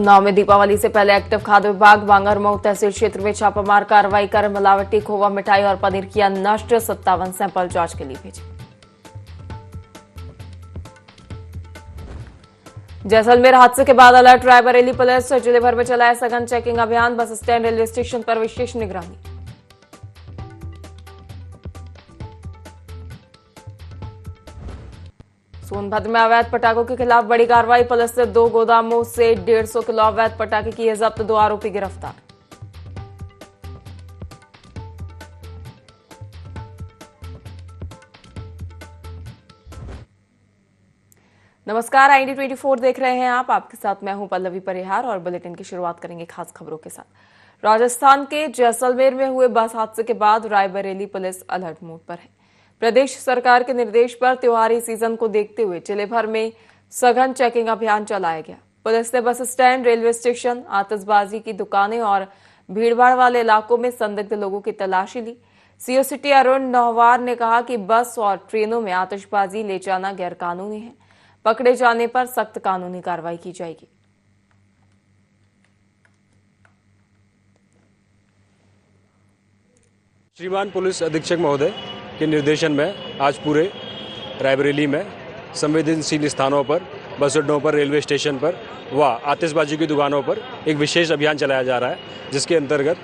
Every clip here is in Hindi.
उन्नाव में दीपावली से पहले एक्टिव खाद्य विभाग बांगरमऊ तहसील क्षेत्र में छापामार कार्रवाई कर मिलावटी खोवा, मिठाई और पनीर किया नष्ट। 57 सैंपल जांच के लिए भेजे। जैसलमेर हादसे के बाद अलर्ट, रायबरेली पुलिस जिले भर में चलाया सघन चेकिंग अभियान। बस स्टैंड, रेलवे स्टेशन पर विशेष निगरानी। सोनभद्र में अवैध पटाखों के खिलाफ बड़ी कार्रवाई, पुलिस ने 2 गोदामों से 150 किलो अवैध पटाखे किए जब्त, 2 आरोपी गिरफ्तार। नमस्कार, IND 24 देख रहे हैं आप। आपके साथ मैं हूं पल्लवी परिहार और बुलेटिन की शुरुआत करेंगे खास खबरों के साथ। राजस्थान के जैसलमेर में हुए बस हादसे के बाद रायबरेली पुलिस अलर्ट मोड पर है। प्रदेश सरकार के निर्देश पर त्योहारी सीजन को देखते हुए जिले भर में सघन चेकिंग अभियान चलाया गया। पुलिस ने बस स्टैंड, रेलवे स्टेशन, आतिशबाजी की दुकानें और भीड़भाड़ वाले इलाकों में संदिग्ध लोगों की तलाशी ली। CO सिटी अरुण नौवार ने कहा कि बस और ट्रेनों में आतिशबाजी ले जाना गैरकानूनी है। पकड़े जाने पर सख्त कानूनी कार्रवाई की जाएगी। श्रीमान पुलिस अधीक्षक महोदय के निर्देशन में आज पूरे रायबरेली में संवेदनशील स्थानों पर, बस अड्डों पर, रेलवे स्टेशन पर व आतिशबाजी की दुकानों पर एक विशेष अभियान चलाया जा रहा है, जिसके अंतर्गत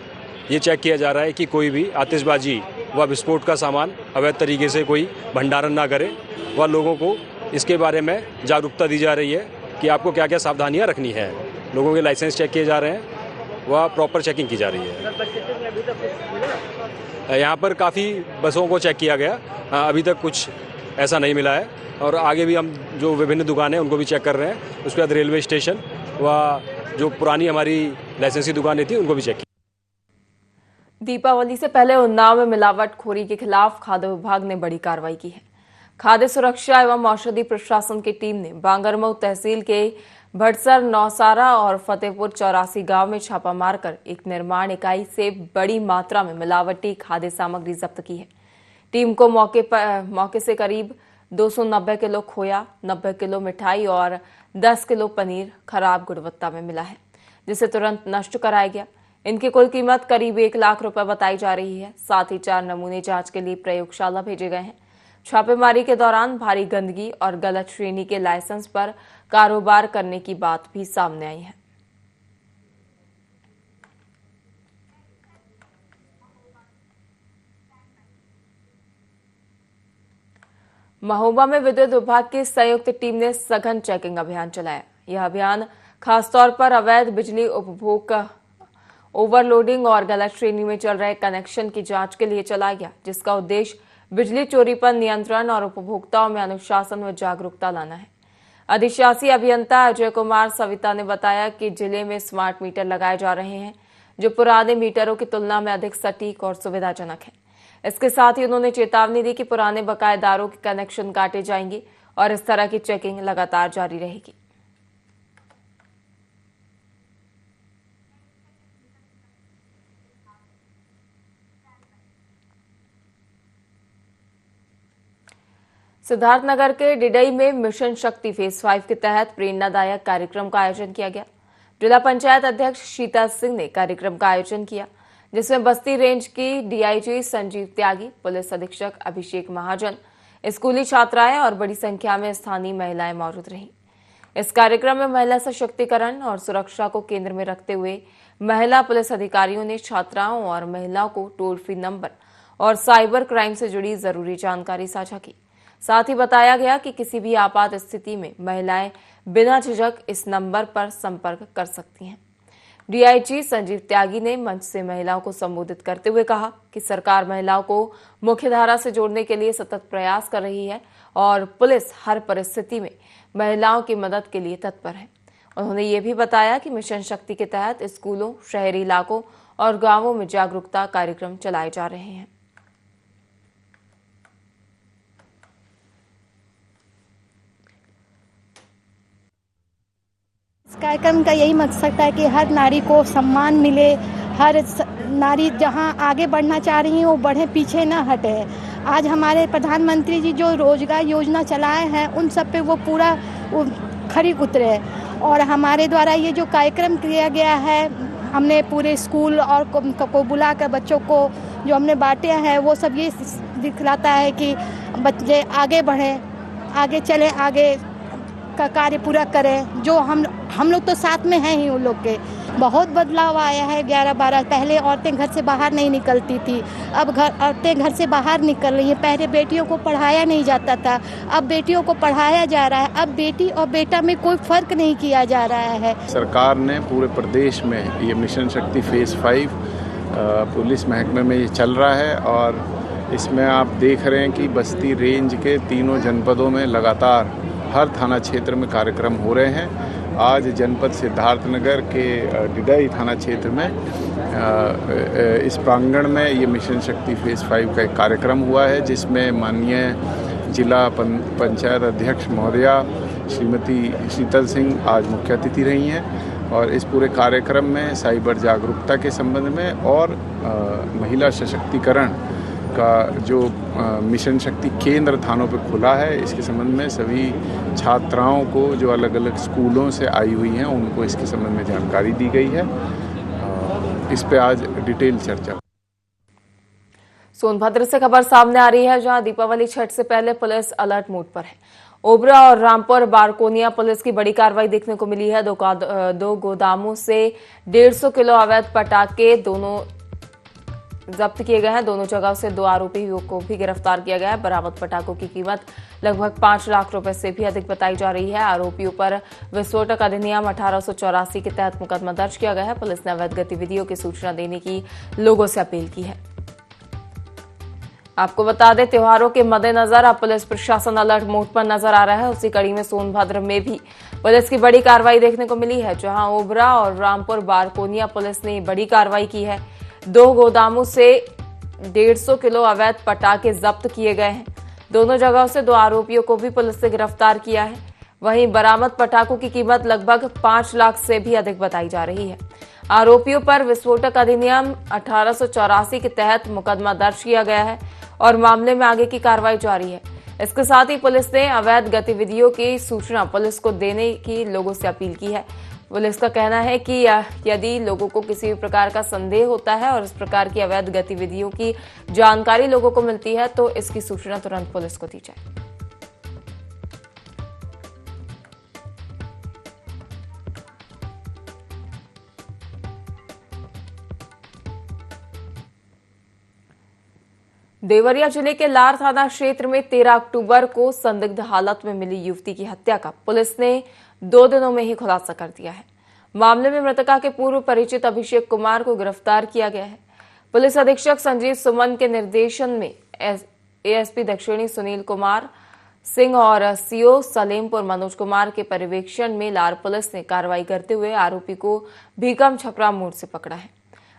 ये चेक किया जा रहा है कि कोई भी आतिशबाजी व विस्फोट का सामान अवैध तरीके से कोई भंडारण ना करे व लोगों को इसके बारे में जागरूकता दी जा रही है कि आपको क्या क्या सावधानियां रखनी है। लोगों के लाइसेंस चेक किए जा रहे हैं व प्रॉपर चेकिंग की जा रही है। यहाँ पर काफ़ी बसों को चेक किया गया, अभी तक कुछ ऐसा नहीं मिला है और आगे भी हम जो विभिन्न दुकानें उनको भी चेक कर रहे हैं। उसके बाद रेलवे स्टेशन व जो पुरानी हमारी लाइसेंस की दुकानें थी उनको भी चेक किया। दीपावली से पहले उन्नाव में मिलावटखोरी के खिलाफ खाद्य विभाग ने बड़ी कार्रवाई की है। खाद्य सुरक्षा एवं औषधि प्रशासन की टीम ने बांगरमऊ तहसील के भटसर, नौसारा और फतेहपुर 84 गांव में छापा मारकर एक निर्माण इकाई से बड़ी मात्रा में मिलावटी खाद्य सामग्री जब्त की है। टीम को मौके से करीब 290 किलो खोया, 90 किलो मिठाई और 10 किलो पनीर खराब गुणवत्ता में मिला है, जिसे तुरंत नष्ट कराया गया। इनकी कुल कीमत करीब 1 लाख रुपए बताई जा रही है। साथ ही 4 नमूने जांच के लिए प्रयोगशाला भेजे गए हैं। छापेमारी के दौरान भारी गंदगी और गलत श्रेणी के लाइसेंस पर कारोबार करने की बात भी सामने आई है। महोबा में विद्युत विभाग की संयुक्त टीम ने सघन चेकिंग अभियान चलाया। यह अभियान खासतौर पर अवैध बिजली उपभोग, ओवरलोडिंग और गलत श्रेणी में चल रहे कनेक्शन की जांच के लिए चलाया गया, जिसका उद्देश्य बिजली चोरी पर नियंत्रण और उपभोक्ताओं में अनुशासन व जागरूकता लाना है। अधिशासी अभियंता अजय कुमार सविता ने बताया कि जिले में स्मार्ट मीटर लगाए जा रहे हैं, जो पुराने मीटरों की तुलना में अधिक सटीक और सुविधाजनक है। इसके साथ ही उन्होंने चेतावनी दी कि पुराने बकायेदारों के कनेक्शन काटे जाएंगे और इस तरह की चेकिंग लगातार जारी रहेगी। सिद्धार्थनगर के डिडई में मिशन शक्ति फेज 5 के तहत प्रेरणादायक कार्यक्रम का आयोजन किया गया। जिला पंचायत अध्यक्ष शीता सिंह ने कार्यक्रम का आयोजन किया, जिसमें बस्ती रेंज की DIG संजीव त्यागी, पुलिस अधीक्षक अभिषेक महाजन, स्कूली छात्राएं और बड़ी संख्या में स्थानीय महिलाएं मौजूद रहीं। इस कार्यक्रम में महिला सशक्तिकरण और सुरक्षा को केंद्र में रखते हुए महिला पुलिस अधिकारियों ने छात्राओं और महिलाओं को टोल फ्री नंबर और साइबर क्राइम से जुड़ी जरूरी जानकारी साझा की। साथ ही बताया गया कि किसी भी आपात स्थिति में महिलाएं बिना झिझक इस नंबर पर संपर्क कर सकती हैं। DIG संजीव त्यागी ने मंच से महिलाओं को संबोधित करते हुए कहा कि सरकार महिलाओं को मुख्यधारा से जोड़ने के लिए सतत प्रयास कर रही है और पुलिस हर परिस्थिति में महिलाओं की मदद के लिए तत्पर है। उन्होंने ये भी बताया कि मिशन शक्ति के तहत स्कूलों, शहरी इलाकों और गांवों में जागरूकता कार्यक्रम चलाए जा रहे हैं। कार्यक्रम का यही मकसद है कि हर नारी को सम्मान मिले, हर नारी जहां आगे बढ़ना चाह रही है वो बढ़े, पीछे ना हटे। आज हमारे प्रधानमंत्री जी जो रोजगार योजना चलाए हैं उन सब पे वो पूरा खरी उतरे हैं और हमारे द्वारा ये जो कार्यक्रम किया गया है, हमने पूरे स्कूल और को बुला कर बच्चों को जो हमने बांटे हैं वो सब ये दिखलाता है कि बच्चे आगे बढ़ें, आगे चलें, आगे का कार्य पूरा करें। जो हम लोग तो साथ में हैं ही उन लोग के। बहुत बदलाव आया है 11-12। पहले औरतें घर से बाहर नहीं निकलती थी, अब औरतें घर से बाहर निकल रही हैं। पहले बेटियों को पढ़ाया नहीं जाता था, अब बेटियों को पढ़ाया जा रहा है। अब बेटी और बेटा में कोई फर्क नहीं किया जा रहा है। सरकार ने पूरे प्रदेश में ये मिशन शक्ति फेज़ 5 पुलिस महकमे में ये चल रहा है और इसमें आप देख रहे हैं कि बस्ती रेंज के तीनों जनपदों में लगातार हर थाना क्षेत्र में कार्यक्रम हो रहे हैं। आज जनपद सिद्धार्थनगर के डिडई थाना क्षेत्र में इस प्रांगण में ये मिशन शक्ति फेज़ 5 का एक कार्यक्रम हुआ है, जिसमें माननीय जिला पंचायत अध्यक्ष महोदया श्रीमती शीतल सिंह आज मुख्य अतिथि रही हैं और इस पूरे कार्यक्रम में साइबर जागरूकता के संबंध में और महिला सशक्तिकरण का जो मिशन शक्ति केंद्र थानों पे खुला है, इसके संबंध में सभी छात्राओं को जो अलग अलग स्कूलों से आई हुई हैं उनको इसके संबंध में जानकारी दी गई है। इस पे आज डिटेल चर्चा। सोनभद्र से खबर सामने आ रही है, जहां दीपावली छठ से पहले पुलिस अलर्ट मोड पर है। ओबरा और रामपुर बारकोनिया पुलिस की बड़ी कार्रवाई देखने को मिली है। दो गोदामों से 150 किलो अवैध पटाखे दोनों जब्त किए गए हैं। दोनों जगह से 2 आरोपियों को भी गिरफ्तार किया गया है। बरामद पटाखों की कीमत लगभग 5 लाख रुपए से भी अधिक बताई जा रही है। आरोपियों पर विस्फोटक अधिनियम 1884 के तहत मुकदमा दर्ज किया गया है। पुलिस ने अवैध गतिविधियों की सूचना देने की लोगों से अपील की है। आपको बता दें, त्योहारों के मद्देनजर अब पुलिस प्रशासन अलर्ट मोड पर नजर आ रहा है। उसी कड़ी में सोनभद्र में भी पुलिस की बड़ी कार्रवाई देखने को मिली है, जहां ओबरा और रामपुर बारकोनिया पुलिस ने बड़ी कार्रवाई की है। 2 गोदामों से 150 किलो अवैध पटाखे जब्त किए गए हैं। दोनों जगहों से 2 आरोपियों को भी पुलिस ने गिरफ्तार किया है। वहीं बरामद पटाखों की कीमत लगभग 5 लाख से भी अधिक बताई जा रही है। आरोपियों पर विस्फोटक अधिनियम 1884 के तहत मुकदमा दर्ज किया गया है और मामले में आगे की कार्रवाई जारी है। इसके साथ ही पुलिस ने अवैध गतिविधियों की सूचना पुलिस को देने की लोगों से अपील की है। पुलिस का कहना है कि यदि लोगों को किसी भी प्रकार का संदेह होता है और इस प्रकार की अवैध गतिविधियों की जानकारी लोगों को मिलती है तो इसकी सूचना तुरंत पुलिस को दी जाए। देवरिया जिले के लार थाना क्षेत्र में 13 अक्टूबर को संदिग्ध हालत में मिली युवती की हत्या का पुलिस ने 2 दिनों में ही खुलासा कर दिया है। मामले में मृतका के पूर्व परिचित अभिषेक कुमार को गिरफ्तार किया गया है। पुलिस अधीक्षक संजीव सुमन के निर्देशन में एएसपी दक्षिणी सुनील कुमार सिंह और सीओ सलेमपुर मनोज कुमार के पर्यवेक्षण में लार पुलिस ने कार्रवाई करते हुए आरोपी को भीकम छपरा मोड़ से पकड़ा है।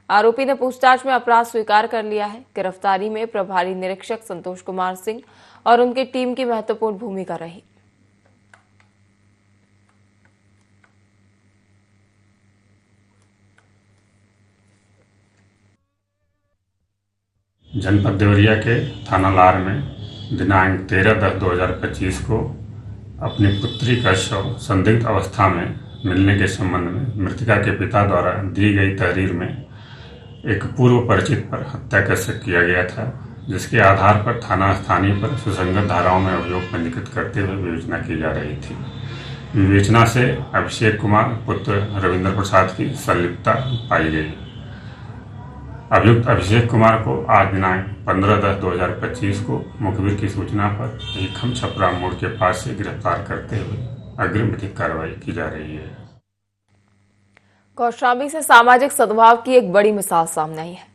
आरोपी ने पूछताछ में अपराध स्वीकार कर लिया है। गिरफ्तारी में प्रभारी निरीक्षक संतोष कुमार सिंह और उनकी टीम की महत्वपूर्ण भूमिका रही। जनपद देवरिया के थाना लार में दिनांक 13/10/2025 को अपनी पुत्री का शव संदिग्ध अवस्था में मिलने के संबंध में मृतका के पिता द्वारा दी गई तहरीर में एक पूर्व परिचित पर हत्या का शक किया गया था, जिसके आधार पर थाना स्थानीय पर सुसंगत धाराओं में अभियोग पंजीकृत करते हुए विवेचना की जा रही थी। विवेचना से अभिषेक कुमार पुत्र रविंद्र प्रसाद की संलिप्तता पाई गई। अभियुक्त अभिषेक कुमार को आज दिनांक 15/10/2025 को मुखबिर की सूचना पर भीकम छपरा मोड़ के पास से गिरफ्तार करते हुए अग्रिम विधिक कार्रवाई की जा रही है। कौशाम्बी से सामाजिक सद्भाव की एक बड़ी मिसाल सामने आई है।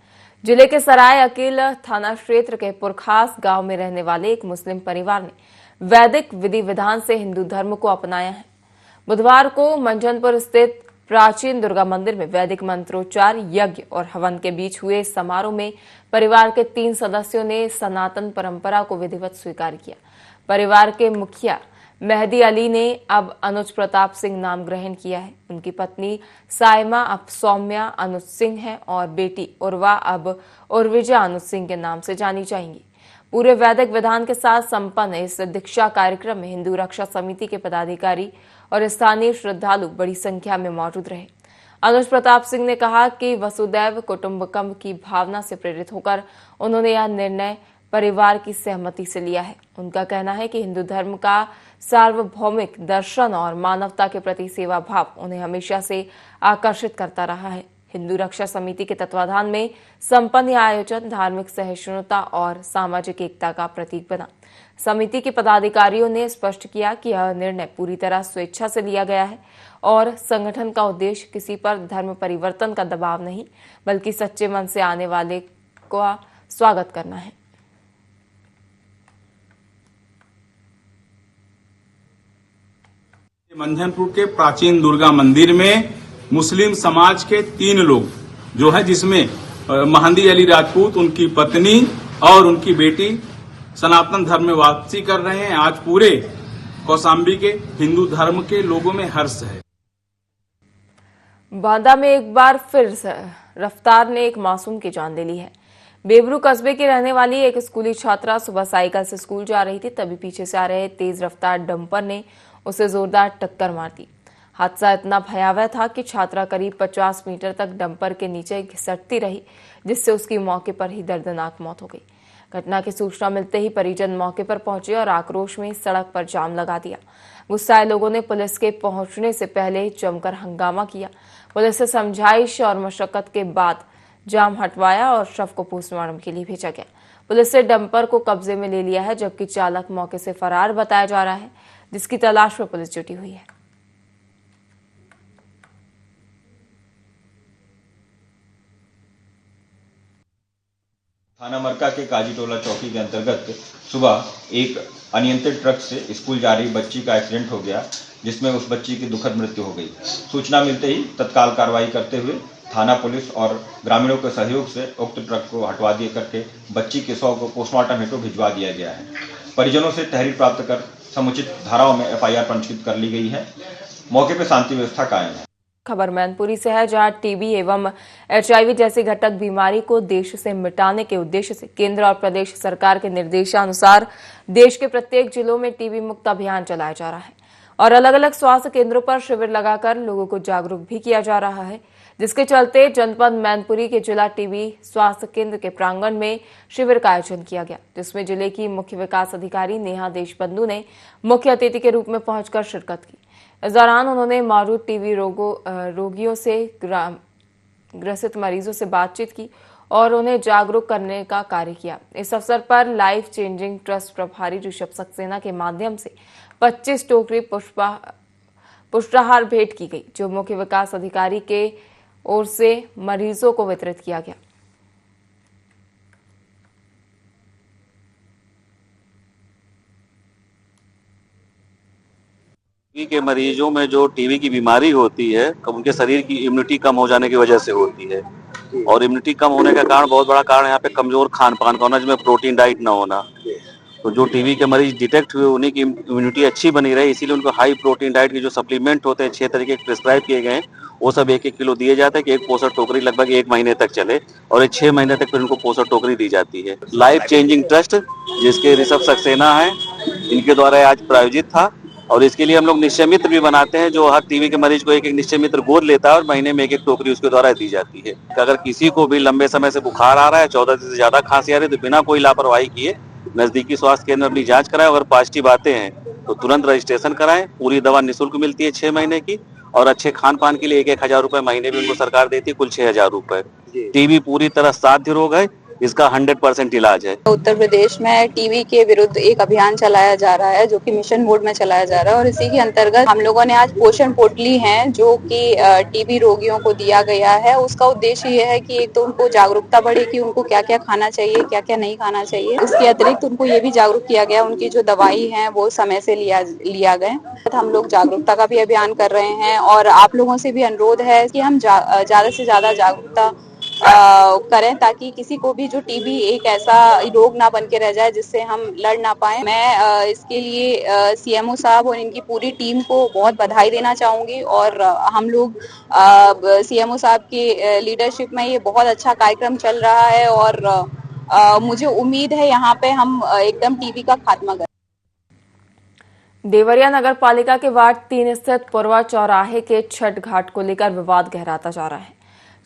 जिले के सराय अकील थाना क्षेत्र के पुरखास गांव में रहने वाले एक मुस्लिम परिवार ने वैदिक विधि विधान से हिंदू धर्म को अपनाया है। बुधवार को मंझनपुर स्थित प्राचीन दुर्गा मंदिर में वैदिक मंत्रोच्चार, यज्ञ और हवन के बीच हुए समारोह में परिवार के 3 सदस्यों ने सनातन परंपरा को विधिवत स्वीकार किया। परिवार के मुखिया मेहदी अली ने अब अनुज प्रताप सिंह नाम ग्रहण किया है। उनकी पत्नी साइमा अब सौम्या अनुज सिंह है और बेटी उर्वा अब उर्विजा अनुज सिंह के नाम से जानी जाएंगी। पूरे वैदिक विधान के साथ संपन्न इस दीक्षा कार्यक्रम में हिंदू रक्षा समिति के पदाधिकारी और स्थानीय श्रद्धालु बड़ी संख्या में मौजूद रहे। अनुज प्रताप सिंह ने कहा कि वसुदैव कुटुंबकम की भावना से प्रेरित होकर उन्होंने यह निर्णय परिवार की सहमति से लिया है। उनका कहना है कि हिंदू धर्म का सार्वभौमिक दर्शन और मानवता के प्रति सेवा भाव उन्हें हमेशा से आकर्षित करता रहा है। हिंदू रक्षा समिति के तत्वाधान में संपन्न यह आयोजन धार्मिक सहिष्णुता और सामाजिक एकता का प्रतीक बना। समिति के पदाधिकारियों ने स्पष्ट किया कि यह निर्णय पूरी तरह स्वेच्छा से लिया गया है और संगठन का उद्देश्य किसी पर धर्म परिवर्तन का दबाव नहीं, बल्कि सच्चे मन से आने वाले का स्वागत करना है। मंझनपुर के प्राचीन दुर्गा मंदिर में मुस्लिम समाज के 3 लोग जो है, जिसमें महंदी अली राजपूत, उनकी पत्नी और उनकी बेटी सनातन धर्म में वापसी कर रहे हैं। आज पूरे कौशाम्बी के हिंदू धर्म के लोगों में हर्ष है। बांदा में एक बार फिर रफ्तार ने एक मासूम की जान ले ली है। बेबरू कस्बे की रहने वाली एक स्कूली छात्रा सुबह साइकिल से स्कूल जा रही थी, तभी पीछे से आ रहे तेज रफ्तार डंपर ने उसे जोरदार टक्कर मार दी। हादसा इतना भयावह था कि छात्रा करीब 50 मीटर तक डंपर के नीचे घिसटती रही, जिससे उसकी मौके पर ही दर्दनाक मौत हो गई। घटना की सूचना मिलते ही परिजन मौके पर पहुंचे और आक्रोश में सड़क पर जाम लगा दिया। गुस्साए लोगों ने पुलिस के पहुंचने से पहले जमकर हंगामा किया। पुलिस से समझाइश और मशक्कत के बाद जाम हटवाया और शव को पोस्टमार्टम के लिए भेजा गया। पुलिस ने डंपर को कब्जे में ले लिया है, जबकि चालक मौके से फरार बताया जा रहा है, जिसकी तलाश में पुलिस जुटी हुई है। थाना मरका के काजीटोला चौकी के अंतर्गत सुबह एक अनियंत्रित ट्रक से स्कूल जा रही बच्ची का एक्सीडेंट हो गया, जिसमें उस बच्ची की दुखद मृत्यु हो गई। सूचना मिलते ही तत्काल कार्रवाई करते हुए थाना पुलिस और ग्रामीणों के सहयोग से उक्त ट्रक को हटवा दिए करके बच्ची के शव को पोस्टमार्टम हेतु भिजवा दिया गया है। परिजनों से तहरीर प्राप्त कर समुचित धाराओं में FIR पंजीकृत कर ली गई है। मौके पर शांति व्यवस्था कायम है। खबर मैनपुरी से है, जहां टीबी एवं HIV जैसी घातक बीमारी को देश से मिटाने के उद्देश्य से केंद्र और प्रदेश सरकार के निर्देशानुसार देश के प्रत्येक जिलों में टीबी मुक्त अभियान चलाया जा रहा है और अलग अलग स्वास्थ्य केंद्रों पर शिविर लगाकर लोगों को जागरूक भी किया जा रहा है, जिसके चलते जनपद मैनपुरी के जिला टीबी स्वास्थ्य केंद्र के प्रांगण में शिविर का आयोजन किया गया, जिसमें जिले की मुख्य विकास अधिकारी नेहा देशबंधु ने मुख्य अतिथि के रूप में पहुंचकर शिरकत की। इस दौरान उन्होंने मौजूद टीबी रोगियों से ग्रसित मरीजों से बातचीत की और उन्हें जागरूक करने का कार्य किया। इस अवसर पर लाइफ चेंजिंग ट्रस्ट प्रभारी ऋषभ सक्सेना के माध्यम से 25 टोकरी पुष्टाहार भेंट की गई, जो मुख्य विकास अधिकारी के ओर से मरीजों को वितरित किया गया। टीबी के मरीजों में जो टीबी की बीमारी होती है, उनके शरीर की इम्यूनिटी कम हो जाने की वजह से होती है और इम्यूनिटी कम होने का कारण, बहुत बड़ा कारण यहाँ पे कमजोर खान पान का होना, जिसमें प्रोटीन डाइट ना होना। तो जो टीबी के मरीज डिटेक्ट हुए उन्हीं की इम्यूनिटी अच्छी बनी रहे, इसीलिए उनको हाई प्रोटीन डाइट के जो सप्लीमेंट होते हैं 6 तरीके के प्रिस्क्राइब किए गए हैं, वो सब 1-1 किलो दिए जाते हैं कि एक पोषण टोकरी लगभग 1 महीने तक चले और 6 महीने तक फिर उनको पोषण टोकरी दी जाती है। लाइफ चेंजिंग ट्रस्ट, जिसके ऋषभ सक्सेना है, इनके द्वारा आज प्रायोजित था और इसके लिए हम लोग निश्चय मित्र भी बनाते हैं, जो हर टीबी के मरीज को एक निश्चय मित्र गोद लेता है और महीने में 1-1 टोकरी उसके द्वारा दी जाती है। अगर किसी को भी लंबे समय से बुखार आ रहा है, 14 दिन से ज्यादा खांसी आ रही है, तो बिना कोई लापरवाही किए नजदीकी स्वास्थ्य केंद्र में अपनी जांच कराएं। अगर पॉजिटिव आते हैं तो तुरंत रजिस्ट्रेशन कराएं। पूरी दवा निःशुल्क मिलती है 6 महीने की और अच्छे खान पान के लिए 1-1 हजार रुपए महीने भी उनको सरकार देती है, कुल 6 हजार रुपए। टीबी पूरी तरह साध्य रोग है, इसका 100% इलाज है। उत्तर प्रदेश में टीबी के विरुद्ध एक अभियान चलाया जा रहा है, जो कि मिशन मोड में चलाया जा रहा है और इसी के अंतर्गत हम लोगों ने आज पोषण पोटली हैं, जो कि टीबी रोगियों को दिया गया है। उसका उद्देश्य ये है कि एक तो उनको जागरूकता बढ़े कि उनको क्या क्या खाना चाहिए, क्या क्या नहीं खाना चाहिए। इसके अतिरिक्त उनको ये भी जागरूक किया गया, उनकी जो दवाई है वो समय से लिया गए। हम लोग जागरूकता का भी अभियान कर रहे हैं और आप लोगों से भी अनुरोध है कि हम ज्यादा से ज्यादा जागरूकता करें, ताकि किसी को भी जो टीबी एक ऐसा रोग ना बन के रह जाए जिससे हम लड़ ना पाए। मैं इसके लिए CMO साहब और इनकी पूरी टीम को बहुत बधाई देना चाहूंगी और हम लोग CMO साहब की लीडरशिप में ये बहुत अच्छा कार्यक्रम चल रहा है और मुझे उम्मीद है यहाँ पे हम एकदम टीबी का खात्मा करें। देवरिया नगर पालिका के वार्ड 3 स्थित पुरवा चौराहे के छठ घाट को लेकर विवाद गहराता जा रहा है।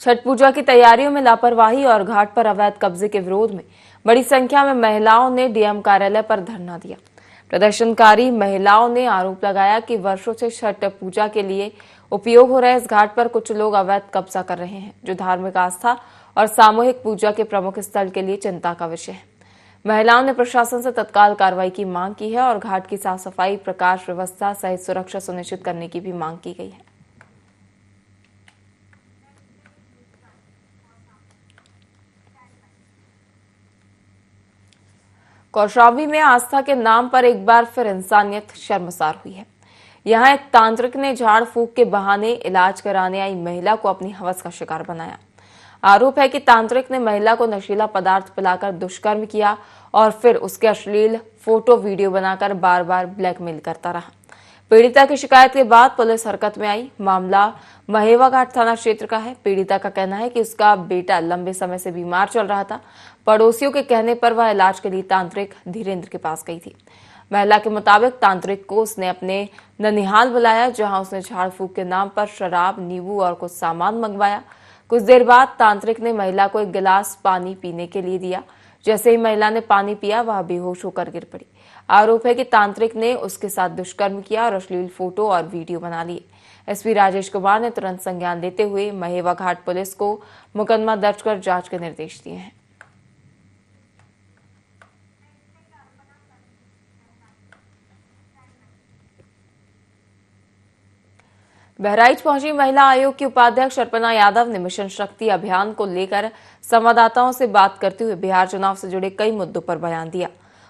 छठ पूजा की तैयारियों में लापरवाही और घाट पर अवैध कब्जे के विरोध में बड़ी संख्या में महिलाओं ने डीएम कार्यालय पर धरना दिया। प्रदर्शनकारी महिलाओं ने आरोप लगाया कि वर्षों से छठ पूजा के लिए उपयोग हो रहे इस घाट पर कुछ लोग अवैध कब्जा कर रहे हैं, जो धार्मिक आस्था और सामूहिक पूजा के प्रमुख स्थल के लिए चिंता का विषय है। महिलाओं ने प्रशासन से तत्काल कार्रवाई की मांग की है और घाट की साफ सफाई, प्रकाश व्यवस्था सहित सुरक्षा सुनिश्चित करने की भी मांग की गई है। कौशाम्बी में आस्था के नाम पर एक बार फिर इंसानियत शर्मसार हुई है। यहाँ एक तांत्रिक ने झाड़ फूंक के बहाने इलाज कराने आई महिला को अपनी हवस का शिकार बनाया। आरोप है कि तांत्रिक ने महिला को नशीला पदार्थ पिलाकर दुष्कर्म किया और फिर उसके अश्लील फोटो वीडियो बनाकर बार बार ब्लैकमेल करता रहा। पीड़िता की शिकायत के बाद पुलिस हरकत में आई। मामला महेवा घाट थाना क्षेत्र का है। पीड़िता का कहना है कि उसका बेटा लंबे समय से बीमार चल रहा था। पड़ोसियों के कहने पर वह इलाज के लिए तांत्रिक धीरेन्द्र के पास गई थी। महिला के मुताबिक तांत्रिक को उसने अपने ननिहाल बुलाया, जहां उसने झाड़ फूंक के नाम पर शराब, नींबू और कुछ सामान मंगवाया। कुछ देर बाद तांत्रिक ने महिला को एक गिलास पानी पीने के लिए दिया। जैसे ही महिला ने पानी पिया, वह बेहोश होकर गिर पड़ी। आरोप है कि तांत्रिक ने उसके साथ दुष्कर्म किया और अश्लील फोटो और वीडियो बना लिए। एसपी राजेश कुमार ने तुरंत संज्ञान लेते हुए महेवा घाट पुलिस को मुकदमा दर्ज कर जांच के निर्देश दिए हैं। बहराइच पहुंची महिला आयोग की उपाध्यक्ष अर्पणा यादव ने मिशन शक्ति अभियान को लेकर संवाददाताओं से बात करते हुए बिहार चुनाव से जुड़े कई मुद्दों पर बयान दिया।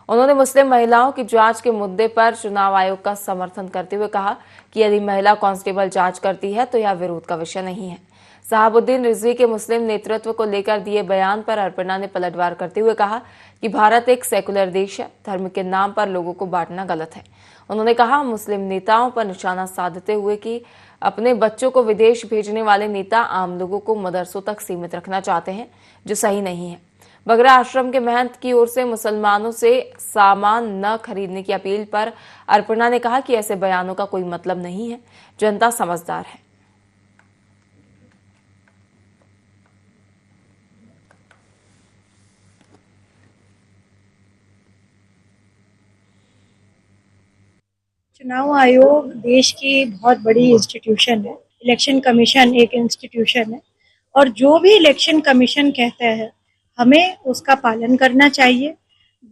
उन्होंने मुस्लिम महिलाओं की जांच के मुद्दे पर चुनाव आयोग का समर्थन करते हुए कहा कि यदि महिला कांस्टेबल जांच करती है तो यह विरोध का विषय नहीं है। साहबुद्दीन रिजवी के मुस्लिम नेतृत्व को लेकर दिए बयान पर अर्पणा ने पलटवार करते हुए कहा कि भारत एक सेकुलर देश है, धर्म के नाम पर लोगों को बांटना गलत है। उन्होंने कहा मुस्लिम नेताओं पर निशाना साधते हुए कि अपने बच्चों को विदेश भेजने वाले नेता आम लोगों को मदरसों तक सीमित रखना चाहते हैं, जो सही नहीं है। बगरा आश्रम के महंत की ओर से मुसलमानों से सामान न खरीदने की अपील पर अर्पणा ने कहा कि ऐसे बयानों का कोई मतलब नहीं है, जनता समझदार है। चुनाव आयोग देश की बहुत बड़ी इंस्टीट्यूशन है। इलेक्शन कमीशन एक इंस्टीट्यूशन है और जो भी इलेक्शन कमीशन कहता है हमें उसका पालन करना चाहिए।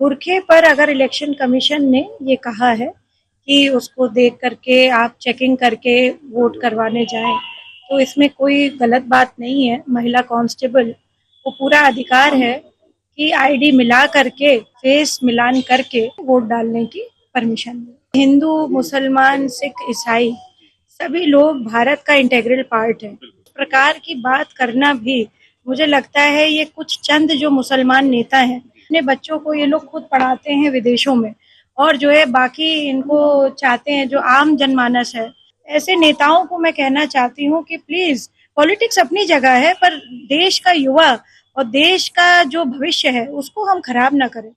बुरखे पर अगर इलेक्शन कमीशन ने ये कहा है कि उसको देख करके आप चेकिंग करके वोट करवाने जाएं, तो इसमें कोई गलत बात नहीं है। महिला कांस्टेबल को पूरा अधिकार है कि आईडी मिला करके, फेस मिलान करके वोट डालने की परमिशन मिले। हिंदू, मुसलमान, सिख, ईसाई सभी लोग भारत का इंटीग्रल पार्ट है। इस प्रकार की बात करना भी मुझे लगता है ये कुछ चंद जो मुसलमान नेता हैं, अपने बच्चों को ये लोग खुद पढ़ाते हैं विदेशों में और जो है बाकी इनको चाहते हैं जो आम जनमानस है। ऐसे नेताओं को मैं कहना चाहती हूँ कि प्लीज, पॉलिटिक्स अपनी जगह है पर देश का युवा और देश का जो भविष्य है उसको हम खराब ना करें।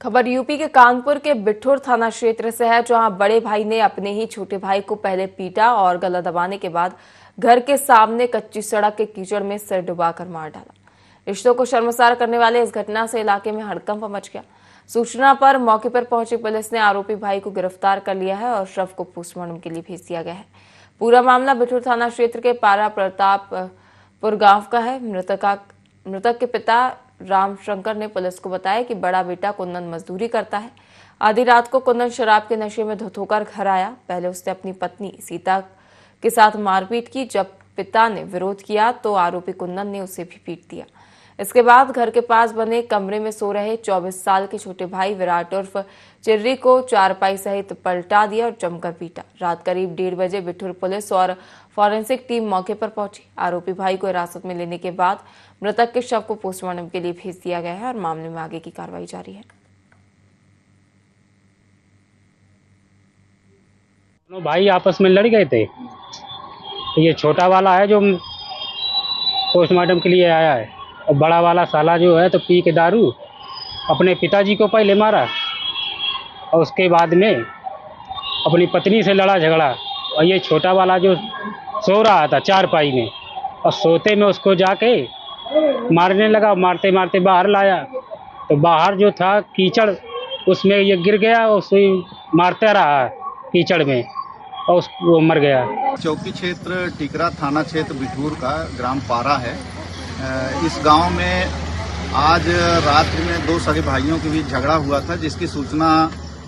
खबर यूपी के कानपुर के बिठूर थाना क्षेत्र से है, जहां बड़े भाई ने अपने ही छोटे भाई को पहले पीटा और गला दबाने के बाद घर के सामने कच्ची सड़क के कीचड़ में सिर डुबाकर मार डाला। रिश्तों को शर्मसार करने वाले इस घटना से इलाके में हड़कंप मच गया। सूचना पर मौके पर पहुंची पुलिस ने आरोपी भाई को गिरफ्तार कर लिया है और शव को पोस्टमार्टम के लिए भेज दिया गया है। पूरा मामला बिठूर थाना क्षेत्र के पारा प्रतापपुर गांव का है। मृतक के पिता रामशंकर ने पुलिस को बताया कि बड़ा बेटा कुंदन मजदूरी करता है। आधी रात को कुंदन शराब के नशे में धुत होकर घर आया। पहले उसने अपनी पत्नी सीता के साथ मारपीट की। जब पिता ने विरोध किया तो आरोपी कुंदन ने उसे भी पीट दिया। इसके बाद घर के पास बने कमरे में सो रहे 24 साल के छोटे भाई विराट उर्फ चिर्री को चारपाई सहित पलटा दिया और जमकर पीटा। रात करीब 1:30 बजे बिठूर पुलिस और फॉरेंसिक टीम मौके पर पहुंची। आरोपी भाई को हिरासत में लेने के बाद मृतक के शव को पोस्टमार्टम के लिए भेज दिया गया है और मामले में आगे की कार्रवाई जारी है। दोनों भाई आपस में लड़ गए थे, तो ये छोटा वाला है जो पोस्टमार्टम के लिए आया है और बड़ा वाला साला जो है तो पी के दारू अपने पिताजी को पहले मारा और उसके बाद में अपनी पत्नी से लड़ा झगड़ा। और ये छोटा वाला जो सो रहा था चारपाई में, और सोते में उसको जाके मारने लगा। मारते मारते बाहर लाया तो बाहर जो था कीचड़, उसमें ये गिर गया और सुई मारता रहा कीचड़ में और वो मर गया। चौकी क्षेत्र टिकरा थाना क्षेत्र बिठूर का ग्राम पारा है। इस गांव में आज रात्रि में दो सगे भाइयों के बीच झगड़ा हुआ था, जिसकी सूचना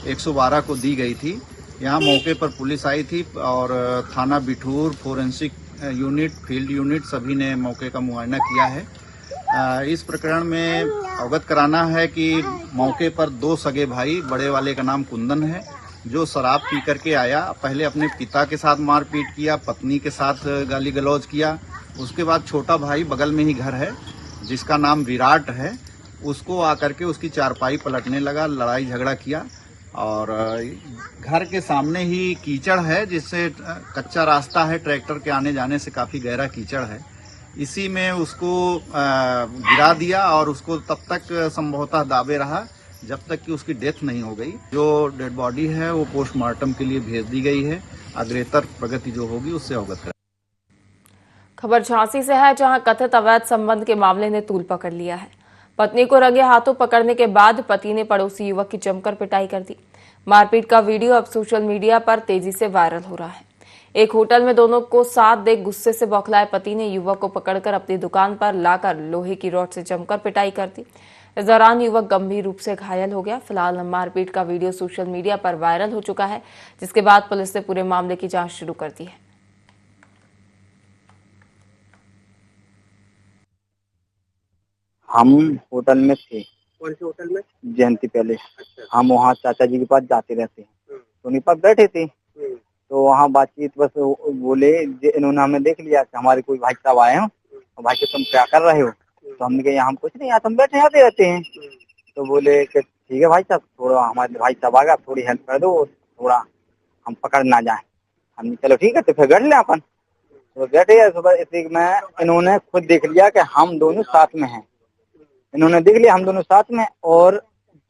112 को दी गई थी। यहां मौके पर पुलिस आई थी और थाना Bithoor, forensic unit, field unit सभी ने मौके का मुआयना किया है। इस प्रकरण में अवगत कराना है कि मौके पर दो सगे भाई, बड़े वाले का नाम कुंदन है, जो शराब पी करके आया। पहले अपने पिता के साथ मारपीट किया, पत्नी के साथ गाली गलौज किया। उसके बाद छोटा भाई बगल में ही घर है जिसका नाम विराट है, उसको आकर के उसकी चारपाई पलटने लगा, लड़ाई झगड़ा किया। और घर के सामने ही कीचड़ है, जिससे कच्चा रास्ता है, ट्रैक्टर के आने जाने से काफ़ी गहरा कीचड़ है। इसी में उसको गिरा दिया और उसको तब तक संभवतः दाबे रहा जब तक कि उसकी डेथ नहीं हो गई। जो डेड बॉडी है वो पोस्टमार्टम के लिए भेज दी गई है। अग्रेतर प्रगति जो होगी उससे अवगत करें। खबर झांसी से है, जहां कथित अवैध संबंध के मामले ने तूल पकड़ लिया है। पत्नी को रंगे हाथों पकड़ने के बाद पति ने पड़ोसी युवक की जमकर पिटाई कर दी। मारपीट का वीडियो अब सोशल मीडिया पर तेजी से वायरल हो रहा है। एक होटल में दोनों को साथ देख गुस्से से बौखलाए पति ने युवक को पकड़कर अपनी दुकान पर लाकर लोहे की रॉड से जमकर पिटाई कर दी। इस दौरान युवक गंभीर रूप से घायल हो गया। फिलहाल मारपीट का वीडियो सोशल मीडिया पर वायरल हो चुका है, जिसके बाद पुलिस ने पूरे मामले की जांच शुरू कर दी है। हम होटल में थे। कौन से होटल में? जयंती पहले। अच्छा। हम वहाँ चाचा जी के पास जाते रहते हैं, तो उन्हीं पास बैठे थे। तो वहाँ बातचीत बस बोले, इन्होंने हमें देख लिया कि हमारे कोई भाई साहब आए हो और भाई तुम क्या कर रहे हो। तो हमने कहा यहाँ हम कुछ नहीं, यहाँ तुम बैठे आते रहते हैं। तो बोले कि ठीक है भाई साहब, थोड़ा हमारे भाई साहब आ गया, थोड़ी हेल्प कर दो, थोड़ा हम पकड़ ना जाए। हमने चलो ठीक है, तो फिर बैठ ले अपन। तो बैठे सुबह इसी में इन्होंने खुद देख लिया कि हम दोनों साथ में हैं। इन्होंने देख लिया हम दोनों साथ में, और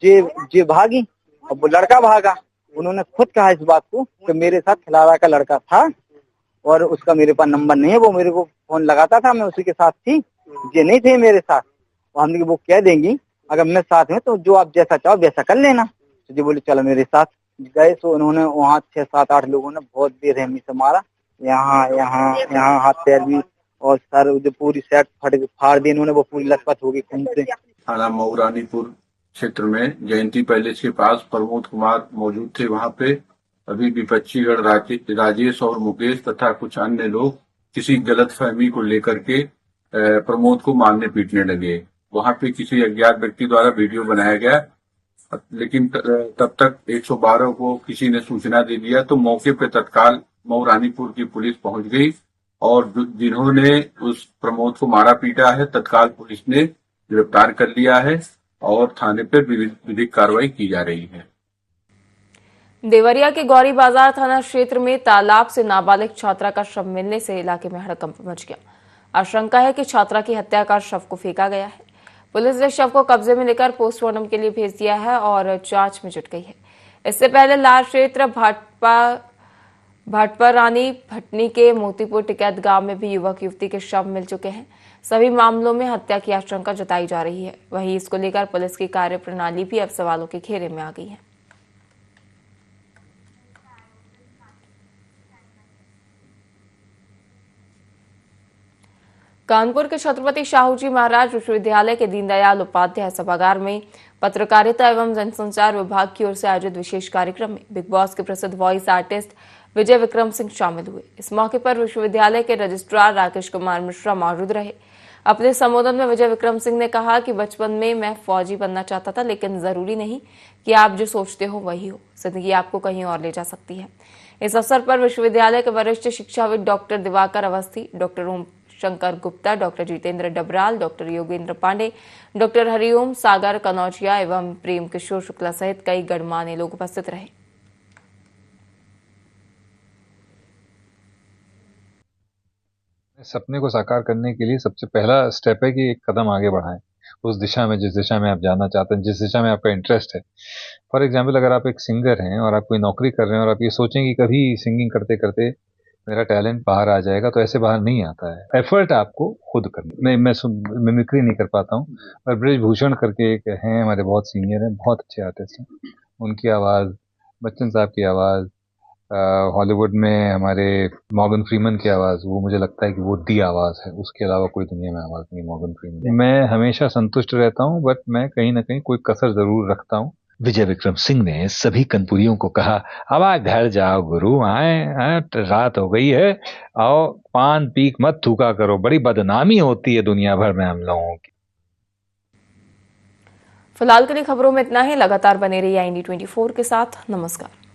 जे भागी और वो लड़का भागा। उन्होंने खुद कहा इस बात को कि मेरे साथ खिलारा का लड़का था और उसका मेरे पास नंबर नहीं है, वो मेरे को फोन लगाता था, मैं उसी के साथ थी, ये नहीं थे मेरे साथ। और हमने वो कह देंगी अगर मैं साथ में, तो जो आप जैसा चाहो वैसा कर लेना। तो जी बोले चलो मेरे साथ गए। तो उन्होंने वहाँ 6-7-8 लोगों ने बहुत बेरहमी से मारा, यहाँ हाथ पैर भी, और सर जो पूरी शर्ट फाड़ दी इन्होंने, वो पूरी लथपथ हो गई खून से। थाना मऊरानीपुर क्षेत्र में जयंती पैलेस के पास प्रमोद कुमार मौजूद थे। वहां पे अभी विपक्षीगण राजेश और मुकेश तथा कुछ अन्य लोग किसी गलतफहमी को लेकर के प्रमोद को मारने पीटने लगे। वहां पे किसी अज्ञात व्यक्ति द्वारा वीडियो बनाया गया, लेकिन तब तक 112 को किसी ने सूचना दे दिया, तो मौके पे तत्काल मऊरानीपुर की पुलिस पहुंच गई और जिन्होंने उस प्रमोद को मारा पीटा है तत्काल पुलिस ने गिरफ्तार कर लिया है और थाने पर विधिक कार्रवाई की जा रही है। देवरिया के गौरी बाजार थाना क्षेत्र में तालाब से नाबालिग छात्रा का शव मिलने से इलाके में हड़कंप मच गया। आशंका है कि छात्रा की हत्या कर शव को फेंका गया है। पुलिस ने शव को कब्जे में लेकर पोस्टमार्टम के लिए भेज दिया है और जांच में जुट गई है। इससे पहले लाल क्षेत्र भाटपा रानी भटनी के मोतीपुर टिकैत गांव में भी युवक युवती के शव मिल चुके हैं। सभी मामलों में हत्या की आशंका जताई जा रही है। वहीं इसको लेकर पुलिस की कार्यप्रणाली भी अब सवालों के घेरे में आ गई है। कानपुर के छत्रपति शाहूजी महाराज विश्वविद्यालय के दीनदयाल उपाध्याय सभागार में पत्रकारिता एवं जनसंचार विभाग की ओर से आयोजित विशेष कार्यक्रम में बिग बॉस के प्रसिद्ध वॉइस आर्टिस्ट विजय विक्रम सिंह शामिल हुए। इस मौके पर विश्वविद्यालय के रजिस्ट्रार राकेश कुमार मिश्रा मौजूद रहे। अपने संबोधन में विजय विक्रम सिंह ने कहा कि बचपन में मैं फौजी बनना चाहता था, लेकिन जरूरी नहीं कि आप जो सोचते हो वही हो, जिंदगी आपको कहीं और ले जा सकती है। इस अवसर पर विश्वविद्यालय के वरिष्ठ शिक्षाविद doctor Diwakar Awasthi, doctor Om Shankar Gupta, doctor Jitendra Dabral, doctor Yogendra Pandey, doctor Hariom Sagar Kanaujia एवं प्रेम किशोर शुक्ला सहित कई गणमान्य लोग उपस्थित रहे। सपने को साकार करने के लिए सबसे पहला स्टेप है कि एक कदम आगे बढ़ाएं। उस दिशा में, जिस दिशा में आप जाना चाहते हैं, जिस दिशा में आपका इंटरेस्ट है। फॉर एग्जाम्पल, अगर आप एक सिंगर हैं और आप कोई नौकरी कर रहे हैं और आप ये सोचें कि कभी सिंगिंग करते करते मेरा टैलेंट बाहर आ जाएगा, तो ऐसे बाहर नहीं आता है। एफर्ट आपको खुद करना। मैं मिमिक्री नहीं कर पाता हूँ, पर ब्रिजभूषण करके एक हैं हमारे, बहुत सीनियर हैं, बहुत अच्छे आर्टिस्ट हैं। उनकी आवाज़, बच्चन साहब की आवाज़, हॉलीवुड में हमारे मॉर्गन फ्रीमन की आवाज़, वो मुझे लगता है कि वो दी आवाज़ है, उसके अलावा कोई दुनिया में आवाज़ नहीं मॉर्गन फ्रीमन। मैं हमेशा संतुष्ट रहता हूँ, बट मैं कहीं ना कहीं कोई कसर ज़रूर रखता हूँ। विजय विक्रम सिंह ने सभी कनपुरियों को कहा, अब आ घर जाओ गुरु, आए रात हो गई है, आओ पान पीक मत थूका करो, बड़ी बदनामी होती है दुनिया भर में हम लोगों की। फिलहाल के लिए खबरों में इतना ही। लगातार बने रहिए IND24 के साथ। नमस्कार।